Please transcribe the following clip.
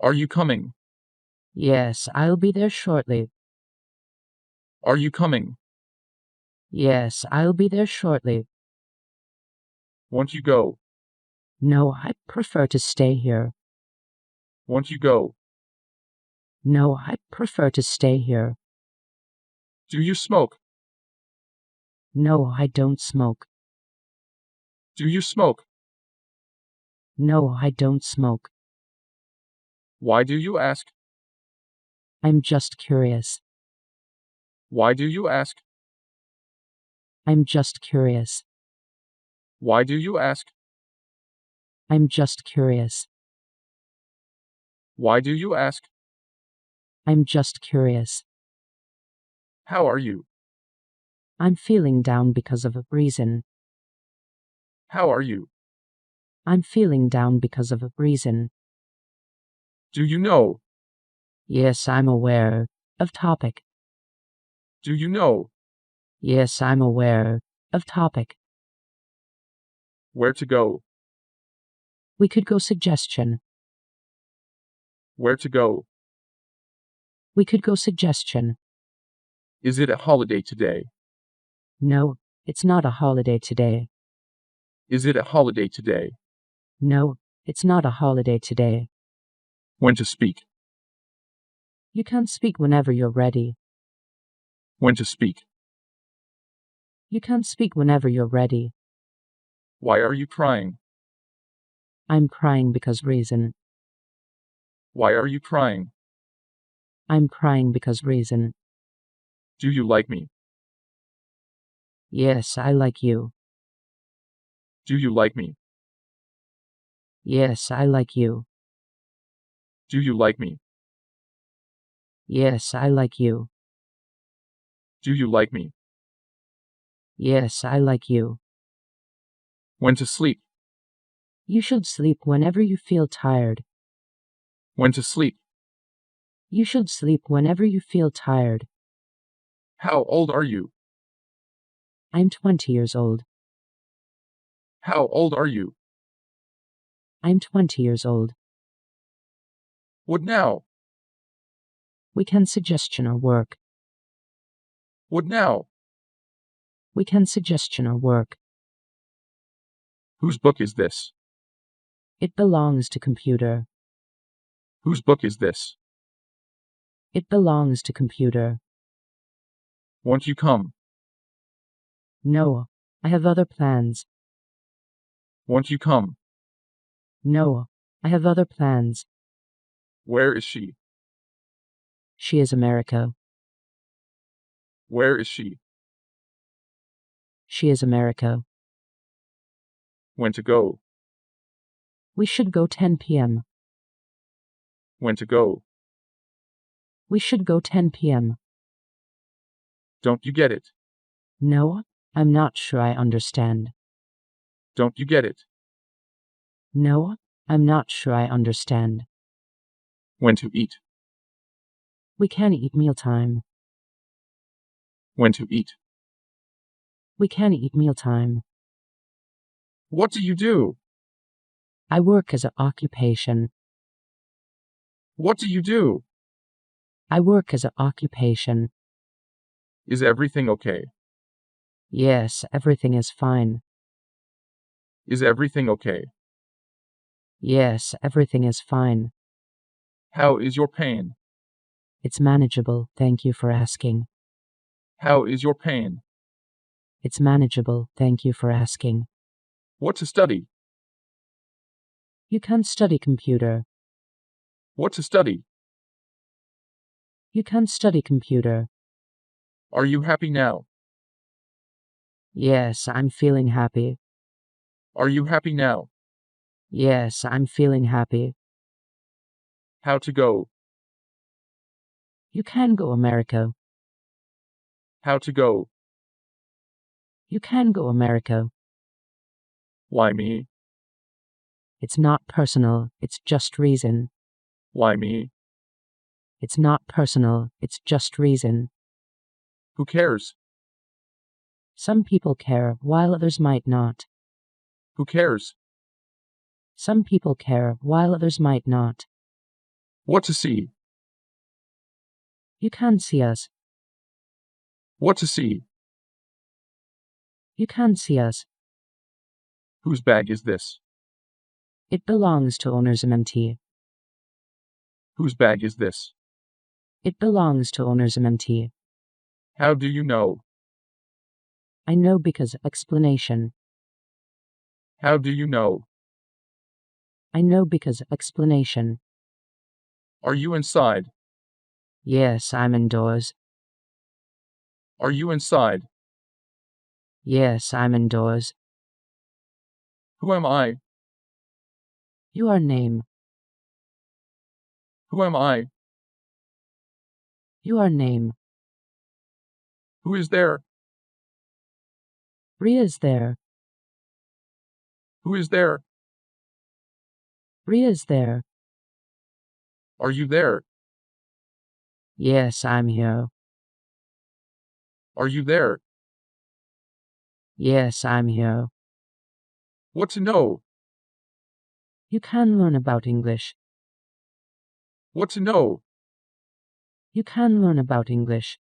Are you coming? Yes, I'll be there shortly. Are you coming? Yes, I'll be there shortly. Won't you go? No, I prefer to stay here. Won't you go? No, I prefer to stay here. Do you smoke? No, I don't smoke. Do you smoke? No, I don't smoke. Why do you ask? I'm just curious. Why do you ask? I'm just curious. Why do you ask? I'm just curious. Why do you ask? I'm just curious. How are you? I'm feeling down because of a reason. How are you? I'm feeling down because of a reason. Do you know? Yes, I'm aware of topic. Do you know? Yes, I'm aware of topic. Where to go? We could go suggestion. Where to go? We could go suggestion. Is it a holiday today? No, it's not a holiday today. Is it a holiday today? No, it's not a holiday today. When to speak? You can speak whenever you're ready. When to speak? You can speak whenever you're ready. Why are you crying? I'm crying because reason. Why are you crying? I'm crying because reason. Do you like me? Yes, I like you. Do you like me? Yes, I like you. Do you like me? Yes, I like you. Do you like me? Yes, I like you. When to sleep? You should sleep whenever you feel tired. When to sleep? You should sleep whenever you feel tired. How old are you? I'm 20 years old. How old are you? I'm 20 years old. What now? We can suggestion or work. What now? We can suggestion or work. Whose book is this? It belongs to computer. Whose book is this? It belongs to computer. Won't you come? No, I have other plans. Won't you come? No, I have other plans. Where is she? She is America. Where is she? She is America. When to go? We should go 10 p.m. When to go? We should go 10 p.m. Don't you get it? No, I'm not sure I understand. Don't you get it? No, I'm not sure I understand. When to eat? We can eat mealtime. When to eat? We can eat mealtime. What do you do? I work as an occupation. What do you do? I work as an occupation. Is everything okay? Yes, everything is fine. Is everything okay? Yes, everything is fine. How is your pain? It's manageable, thank you for asking. How is your pain? It's manageable, thank you for asking. What to study? You can study computer. What to study? You can study computer. Are you happy now? Yes, I'm feeling happy. Are you happy now? Yes, I'm feeling happy. How to go? You can go America. How to go? You can go America. Why me? It's not personal, it's just reason. Why me? It's not personal, it's just reason. Who cares? Some people care, while others might not. Who cares? Some people care, while others might not. What to see? You can't see us. What to see? You can't see us. Whose bag is this? It belongs to owners MMT. Whose bag is this? It belongs to owners MMT. How do you know? I know because explanation. How do you know? I know because explanation. Are you inside? Yes, I'm indoors. Are you inside? Yes, I'm indoors. Who am I? You are name. Who am I? You are name. Who is there? Ria's there. Who is there? Ria's there. Are you there? Yes, I'm here. Are you there? Yes, I'm here. What to know? You can learn about English. What to know? You can learn about English.